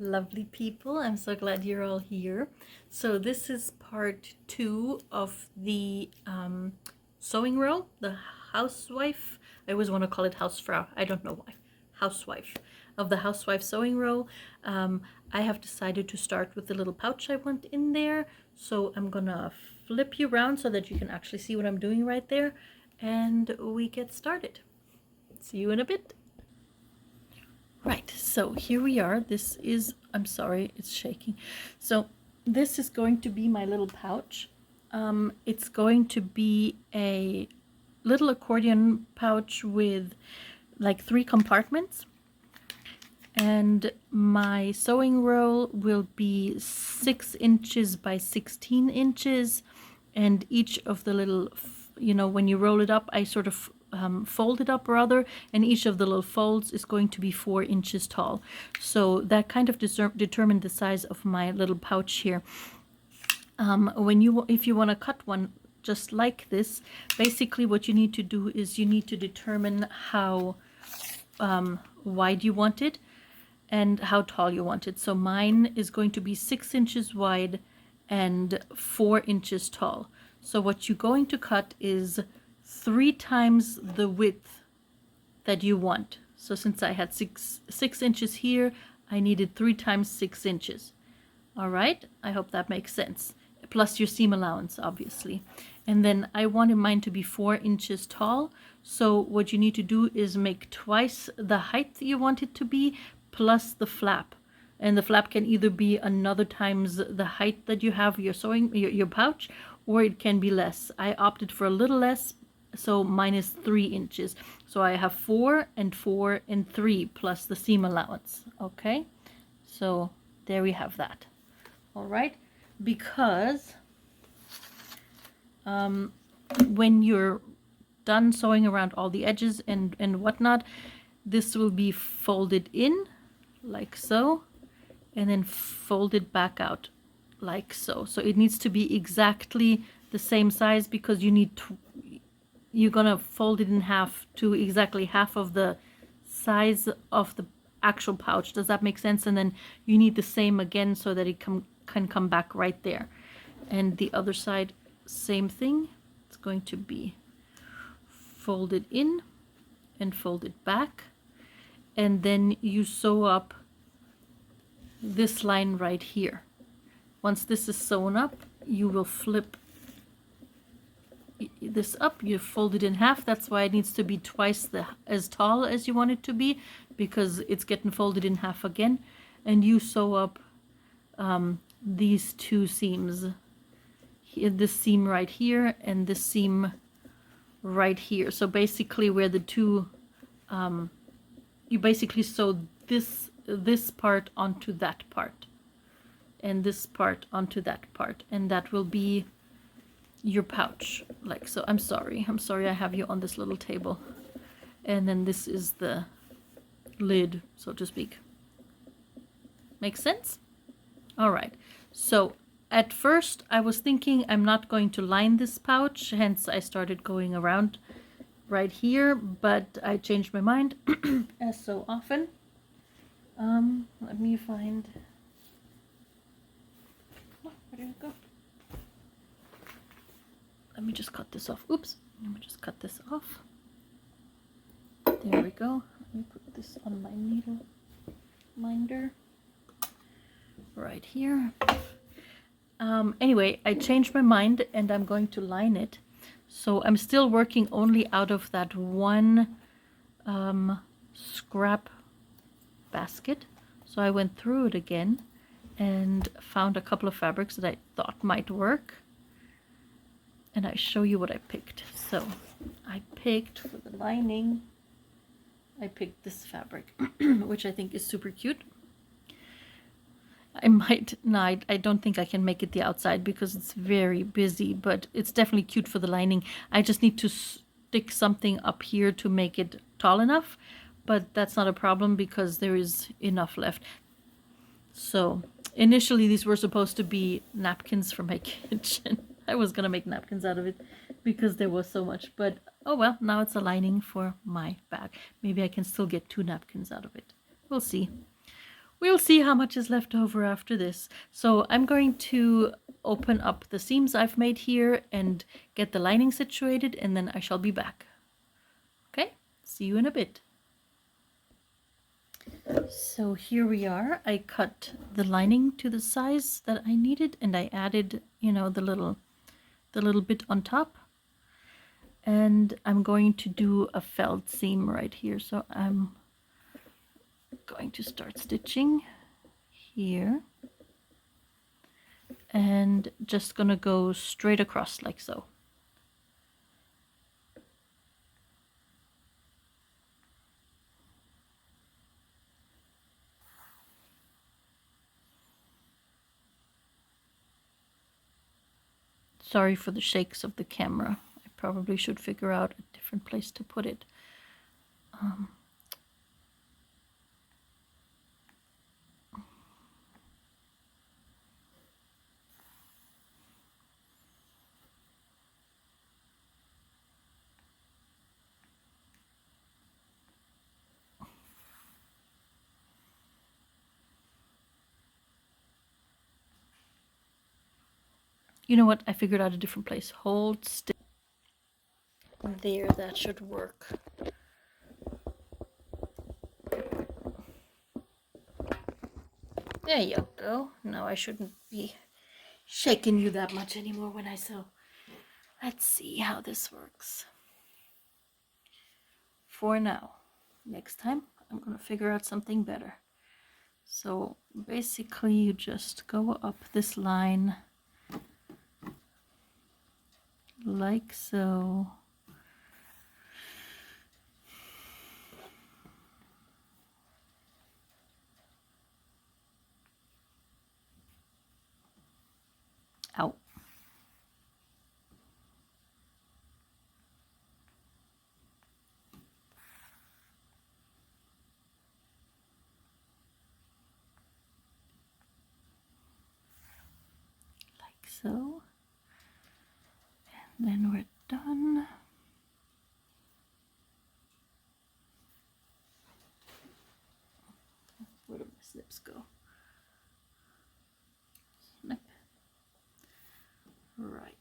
lovely people. I'm so glad you're all here. So this is part 2 of the sewing row, the housewife. I always want to call it housefrau. I don't know why. Housewife of the housewife sewing row. I have decided to start with the little pouch I want in there. So I'm gonna flip you around so that you can actually see what I'm doing right there. And we get started. See you in a bit. Right, so here we are. This is, I'm sorry, it's shaking. So this is going to be my little pouch. It's going to be a little accordion pouch with like 3 compartments. And my sewing roll will be 6 inches by 16 inches. And each of the little, when you roll it up, I sort of fold it up rather, and each of the little folds is going to be 4 inches tall. So that kind of determined the size of my little pouch here. If you want to cut one just like this, basically what you need to do is you need to determine how wide you want it and how tall you want it. So mine is going to be 6 inches wide and 4 inches tall. So what you're going to cut is 3 times the width that you want. So since I had 6 inches here, I needed 3 times 6 inches. All right, I hope that makes sense. Plus your seam allowance, obviously. And then I wanted mine to be 4 inches tall. So what you need to do is make twice the height you want it to be, plus the flap. And the flap can either be another times the height that you have your pouch, or it can be less. I opted for a little less, so mine is 3 inches. So I have 4 and 4 and 3 plus the seam allowance. Okay, so there we have that. All right, because when you're done sewing around all the edges and whatnot, this will be folded in like so, and then folded back out like so. So it needs to be exactly the same size, because you're gonna fold it in half to exactly half of the size of the actual pouch. Does that make sense? And then you need the same again so that it can come back right there. And the other side, same thing. It's going to be folded in and folded back, and then you sew up this line right here. Once this is sewn up, you will flip this up, you fold it in half. That's why it needs to be twice as tall as you want it to be, because it's getting folded in half again. And you sew up these 2 seams, this seam right here and this seam right here. So basically where the 2 you basically sew this part onto that part, and this part onto that part, and that will be your pouch, like so. I'm sorry I have you on this little table. And then this is the lid, so to speak. Makes sense? All right, so at first I was thinking I'm not going to line this pouch, hence I started going around right here, but I changed my mind as so often. Let me find, oh, where did it go? Let me just cut this off. Oops, let me just cut this off. There we go. Let me put this on my needle minder right here. Anyway, I changed my mind and I'm going to line it. So I'm still working only out of that one scrap basket. So I went through it again and found a couple of fabrics that I thought might work. And I show you what I picked. So I picked for the lining, I picked this fabric, which I think is super cute. I don't think I can make it the outside because it's very busy, but it's definitely cute for the lining. I just need to stick something up here to make it tall enough, but that's not a problem because there is enough left. So initially these were supposed to be napkins from my kitchen. I was gonna make napkins out of it because there was so much, but oh well, now it's a lining for my bag. Maybe I can still get 2 napkins out of it. We'll see. We'll see how much is left over after this. So I'm going to open up the seams I've made here and get the lining situated, and then I shall be back. Okay, see you in a bit. So here we are. I cut the lining to the size that I needed, and I added, you know, the little bit on top. And I'm going to do a felt seam right here. So I'm going to start stitching here and just gonna go straight across like so. Sorry for the shakes of the camera. I probably should figure out a different place to put it. You know what? I figured out a different place. Hold still. There, that should work. There you go. Now I shouldn't be shaking you that much anymore when I sew. Let's see how this works. For now. Next time, I'm going to figure out something better. So basically, you just go up this line like so. Out. Like so. And then we're done. Where do my snips go? Snip. Right.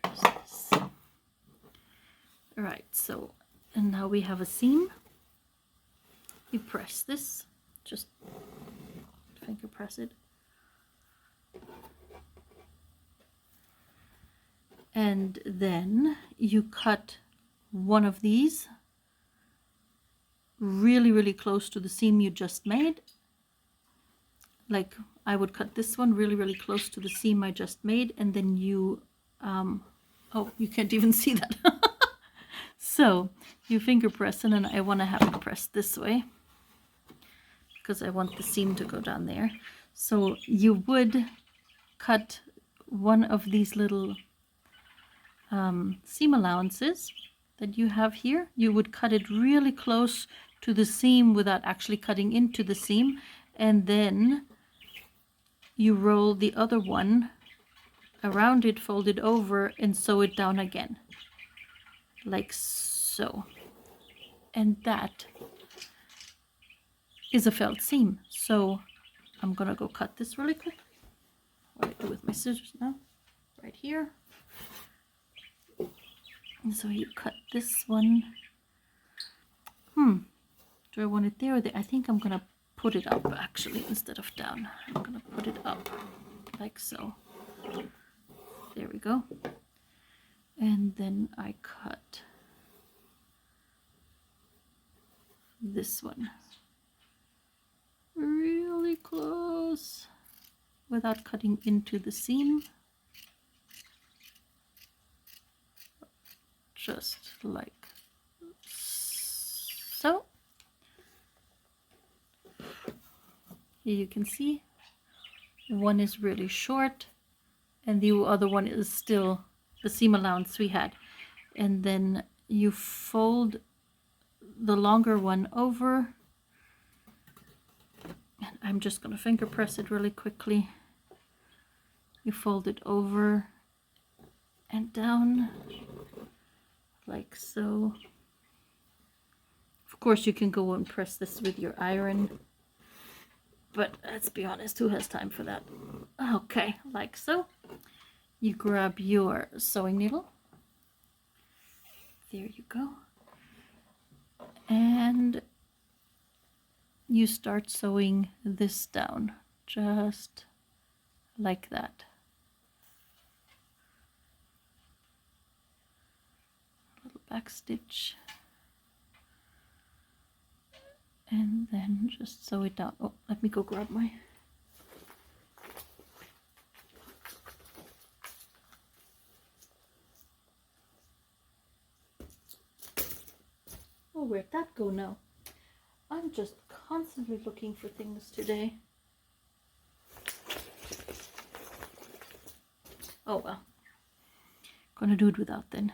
There's this. All right, so, and now we have a seam. You press this, just finger press it. And then you cut one of these really close to the seam you just made. Like I would cut this one really close to the seam I just made, and then you, oh, you can't even see that. So you finger press, and then I want to have it pressed this way because I want the seam to go down there. So you would cut one of these little seam allowances that you have here. You would cut it really close to the seam without actually cutting into the seam, and then you roll the other one around it, fold it over, and sew it down again like so. And that is a felt seam. So I'm gonna go cut this really quick. What do I do with my scissors now? Right here. And so you cut this one. Do I want it there or there? I think I'm gonna put it up actually instead of down. I'm gonna put it up like so. There we go. And then I cut this one really close without cutting into the seam. Just like so. Here you can see one is really short and the other one is still the seam allowance we had. And then you fold the longer one over, and I'm just going to finger press it really quickly. You fold it over and down like so. Of course you can go and press this with your iron, but let's be honest, who has time for that? Okay, like so. You grab your sewing needle. There you go. And you start sewing this down, just like that. Little back stitch. And then just sew it down. Oh, let me go grab my... Oh, where'd that go now? I'm just constantly looking for things today. Oh well. Gonna do it without then.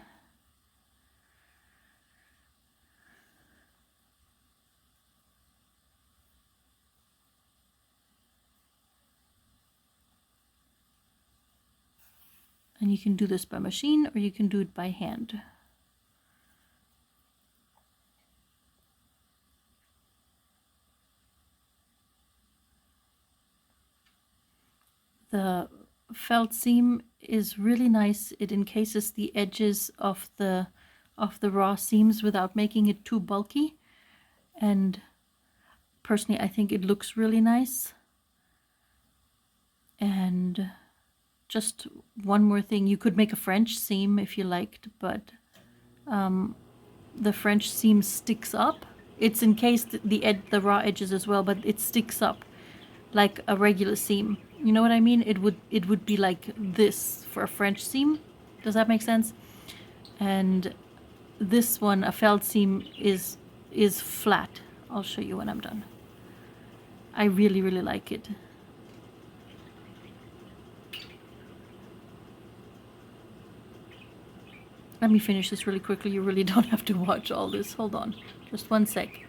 And you can do this by machine or you can do it by hand. The felt seam is really nice. It encases the edges of the raw seams without making it too bulky. And personally, I think it looks really nice. And just one more thing, you could make a French seam if you liked, but the French seam sticks up. It's encased the raw edges as well, but it sticks up like a regular seam. You know what I mean? It would be like this for a French seam. Does that make sense? And this one, a felt seam, is flat. I'll show you when I'm done. I really, really like it. Let me finish this really quickly. You really don't have to watch all this. Hold on. Just one sec.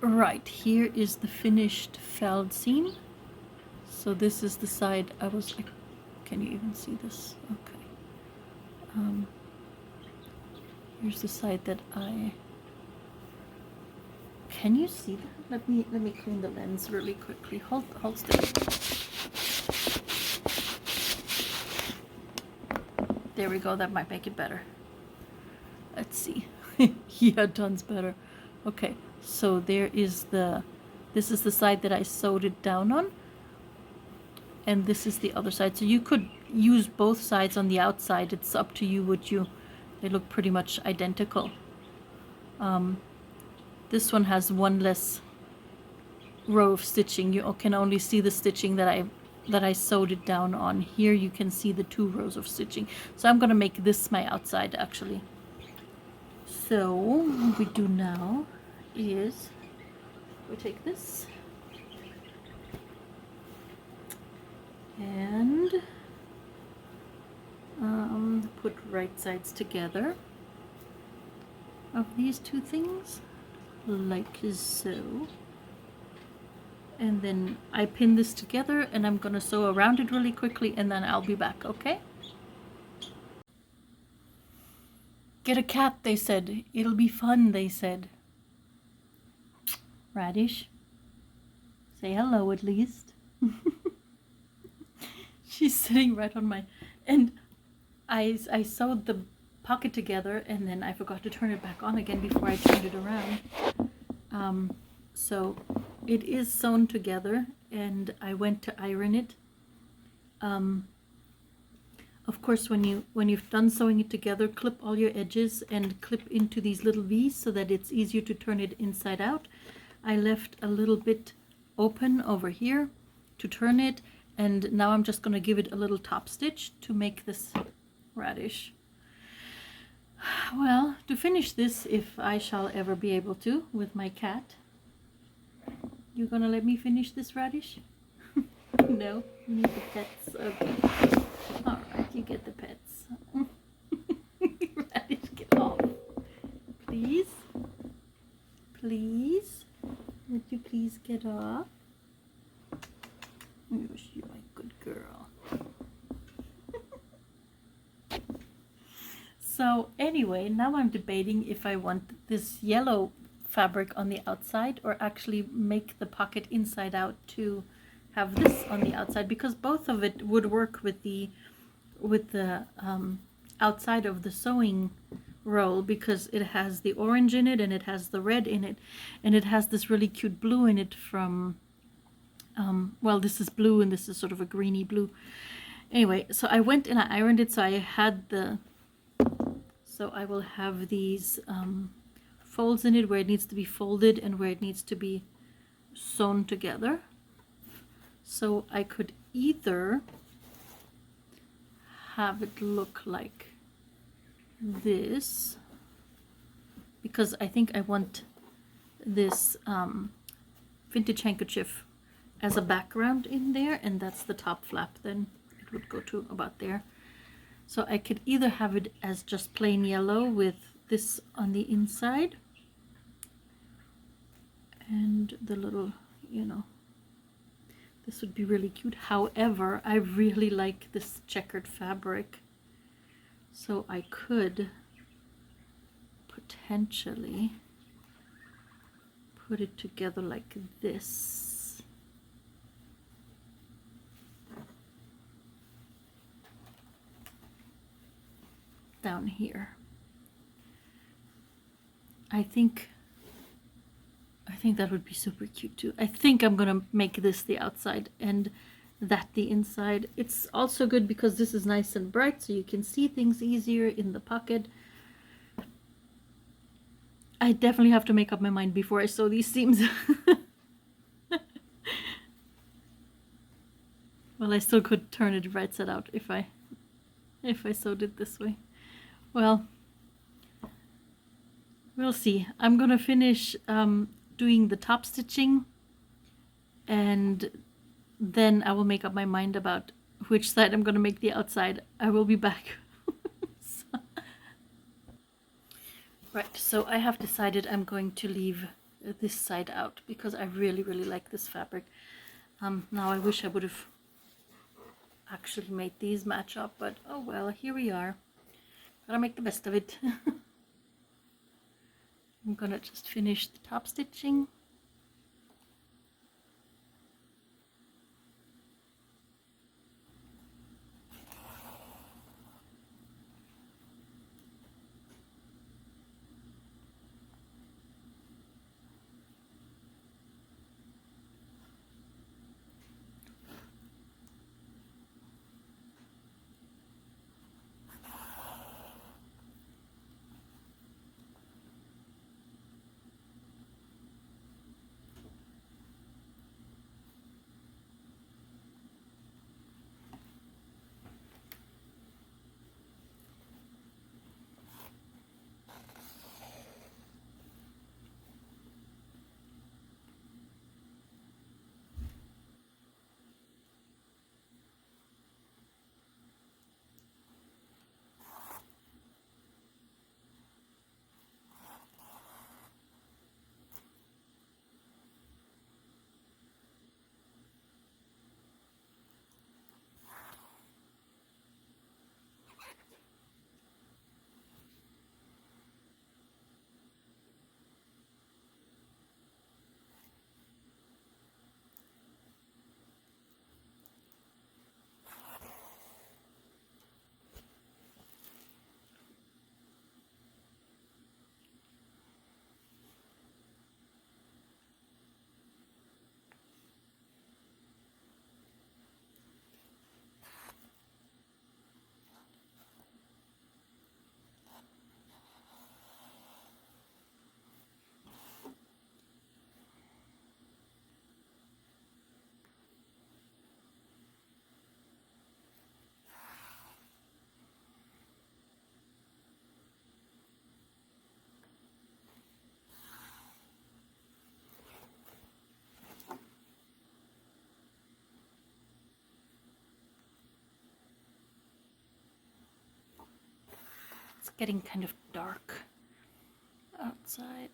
Right, here is the finished felt seam. So this is the side I was... Can you even see this? Okay. Here's the side that I... Can you see that? Let me clean the lens really quickly. Hold still. There we go. That might make it better. Let's see. Yeah, tons better. Okay, so there is this is the side that I sewed it down on, and this is the other side. So you could use both sides on the outside. It's up to you they look pretty much identical. This one has one less row of stitching. You can only see the stitching that I sewed it down on. Here you can see the 2 rows of stitching. So I'm gonna make this my outside actually. So what we do now is we take this and put right sides together of these 2 things like so. And then I pin this together and I'm gonna sew around it really quickly and then I'll be back, okay? Get a cat, they said. It'll be fun, they said. Radish, say hello at least. She's sitting right on my... And I sewed the pocket together and then I forgot to turn it back on again before I turned it around. So it is sewn together and I went to iron it. Of course, when you've done sewing it together, clip all your edges and clip into these little V's so that it's easier to turn it inside out. I left a little bit open over here to turn it, and now I'm just going to give it a little top stitch to make this radish. Well, to finish this, if I shall ever be able to with my cat, you gonna let me finish this radish? No, you need the pets. Okay. Alright, you get the pets. Radish, get off. Please? Please? Would you please get off? You're a good girl. So anyway, now I'm debating if I want this yellow fabric on the outside or actually make the pocket inside out to have this on the outside, because both of it would work with the outside of the sewing roll, because it has the orange in it and it has the red in it and it has this really cute blue in it from well, this is blue and this is sort of a greeny blue. Anyway, so I went and I ironed it, so I had the, so I will have these folds in it where it needs to be folded and where it needs to be sewn together. So I could either have it look like this, because I think I want this vintage handkerchief as a background in there, and that's the top flap, then it would go to about there. So I could either have it as just plain yellow with this on the inside and the little, you know, this would be really cute. However, I really like this checkered fabric, so I could potentially put it together like this. Down here. I think that would be super cute too. I think I'm gonna make this the outside and that the inside. It's also good because this is nice and bright, so you can see things easier in the pocket. I definitely have to make up my mind before I sew these seams. Well, I still could turn it right side out if I sewed it this way. Well, we'll see. I'm gonna finish doing the top stitching, and then I will make up my mind about which side I'm gonna make the outside. I will be back. Right, so I have decided I'm going to leave this side out because I really, really like this fabric. Now I wish I would have actually made these match up, but oh well, here we are. Gotta make the best of it. I'm gonna just finish the top stitching. It's getting kind of dark outside.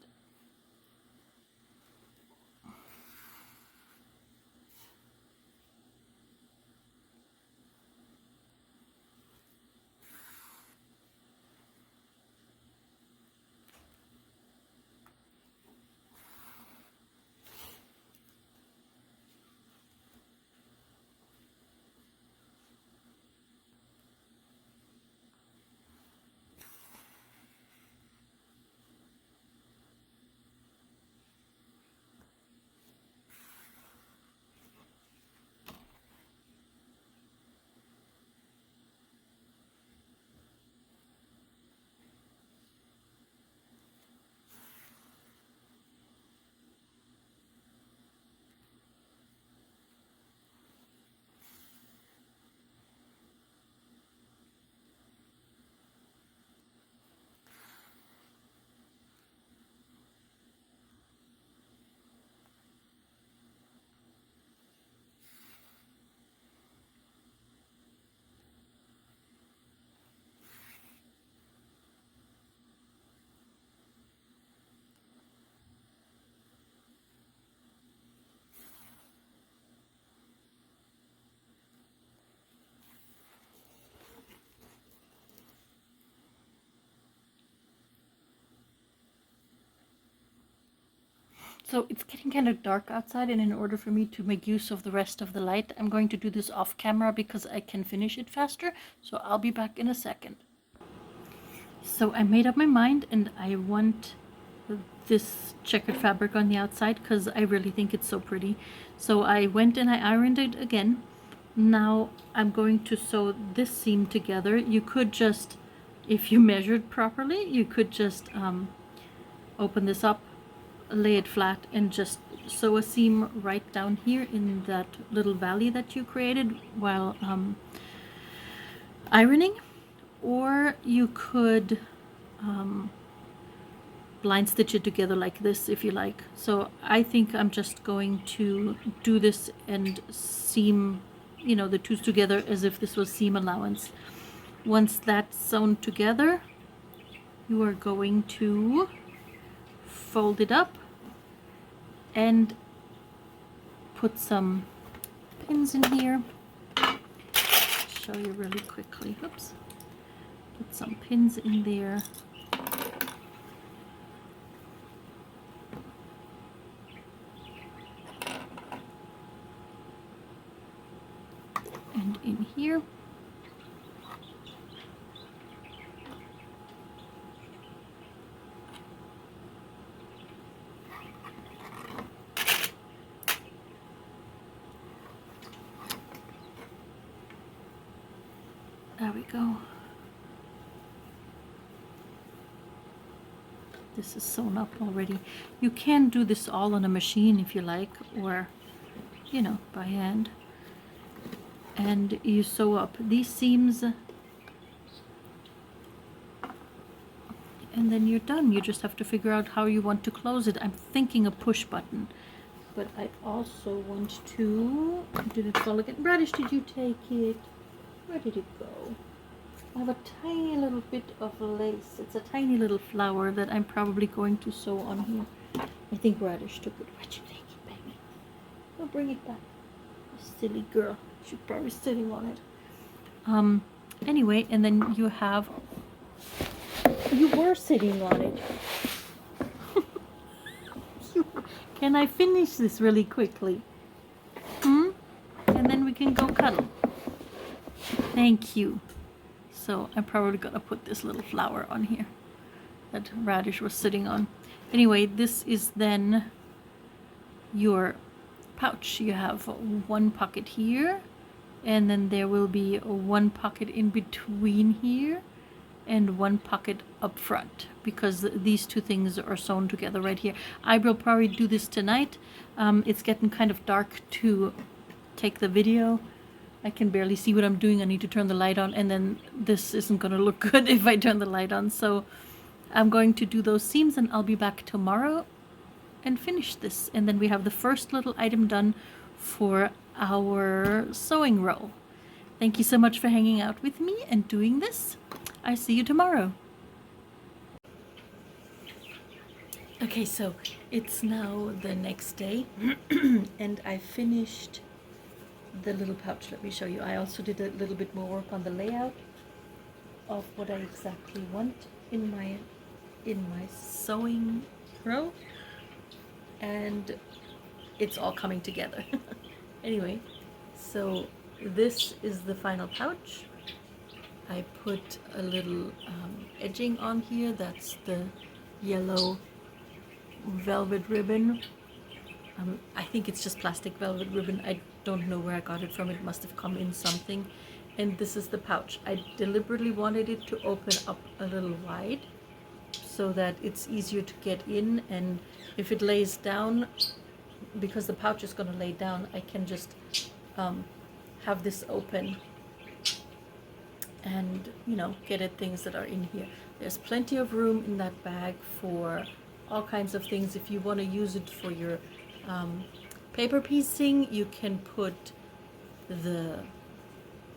So it's getting kind of dark outside, and in order for me to make use of the rest of the light, I'm going to do this off camera because I can finish it faster. So I'll be back in a second. So I made up my mind, and I want this checkered fabric on the outside because I really think it's so pretty. So I went and I ironed it again. Now I'm going to sew this seam together. You could just, if you measured properly, you could just open this up, lay it flat, and just sew a seam right down here in that little valley that you created while ironing. Or you could blind stitch it together like this if you like. So I think I'm just going to do this and seam, you know, the two together as if this was seam allowance. Once that's sewn together, you are going to fold it up and put some pins in here. Show you really quickly. Oops. Put some pins in there. And in here. There we go. This is sewn up already. You can do this all on a machine if you like, or, you know, by hand. And you sew up these seams, and then you're done. You just have to figure out how you want to close it. I'm thinking a push button, but I also want to, did it fall again? Radish, did you take it? Where did it go? I have a tiny little bit of lace. It's a tiny little flower that I'm probably going to sew on here. I think Radish took it. Where'd you take it, baby? Go bring it back. Silly girl. She's probably sitting on it. Anyway, and then you have, you were sitting on it. Can I finish this really quickly? And then we can go cuddle. Thank you. So I'm probably gonna put this little flower on here that Radish was sitting on. Anyway, this is then your pouch. You have one pocket here, and then there will be one pocket in between here and one pocket up front, because these two things are sewn together right here. I will probably do this tonight. It's getting kind of dark to take the video. I can barely see what I'm doing. I need to turn the light on, and then this isn't going to look good if I turn the light on. So I'm going to do those seams, and I'll be back tomorrow and finish this. And then we have the first little item done for our sewing row. Thank you so much for hanging out with me and doing this. I see you tomorrow. Okay, so it's now the next day and I finished the little pouch. Let me show you. I also did a little bit more work on the layout of what I exactly want in my sewing row, and it's all coming together. Anyway, so this is the final pouch. I put a little edging on here. That's the yellow velvet ribbon. I think it's just plastic velvet ribbon. I don't know where I got it from. It must have come in something. And this is the pouch. I deliberately wanted it to open up a little wide so that it's easier to get in, and if it lays down, because the pouch is going to lay down, I can just have this open and, you know, get at things that are in here. There's plenty of room in that bag for all kinds of things. If you want to use it for your paper piecing, you can put the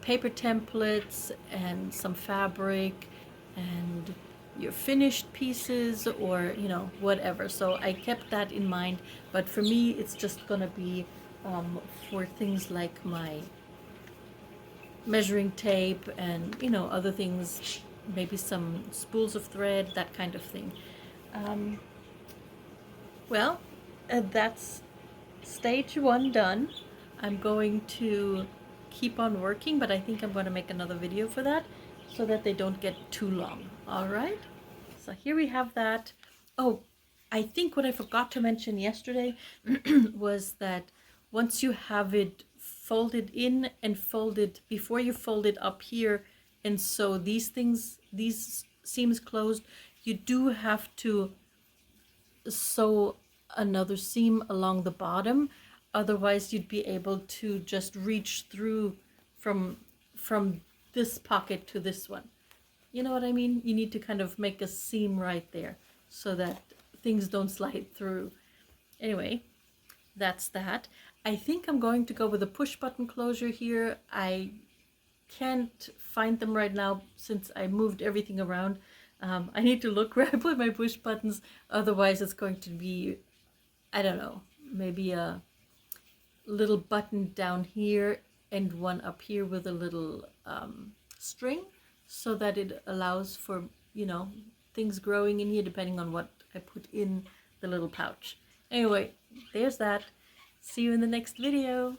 paper templates and some fabric and your finished pieces, or, you know, whatever. So I kept that in mind, but for me it's just gonna be for things like my measuring tape and, you know, other things, maybe some spools of thread, that kind of thing. Well, that's stage 1 done. I'm going to keep on working, but I think I'm going to make another video for that so that they don't get too long. All right, so here we have that. Oh, I think what I forgot to mention yesterday was that once you have it folded in and folded, before you fold it up here and sew these things, these seams closed, you do have to sew another seam along the bottom. Otherwise you'd be able to just reach through from this pocket to this one. You know what I mean? You need to kind of make a seam right there so that things don't slide through. Anyway, that's that. I think I'm going to go with a push button closure here. I can't find them right now since I moved everything around. I need to look where I put my push buttons, otherwise it's going to be, I don't know, maybe a little button down here and one up here with a little string, so that it allows for, you know, things growing in here depending on what I put in the little pouch. Anyway, there's that. See you in the next video.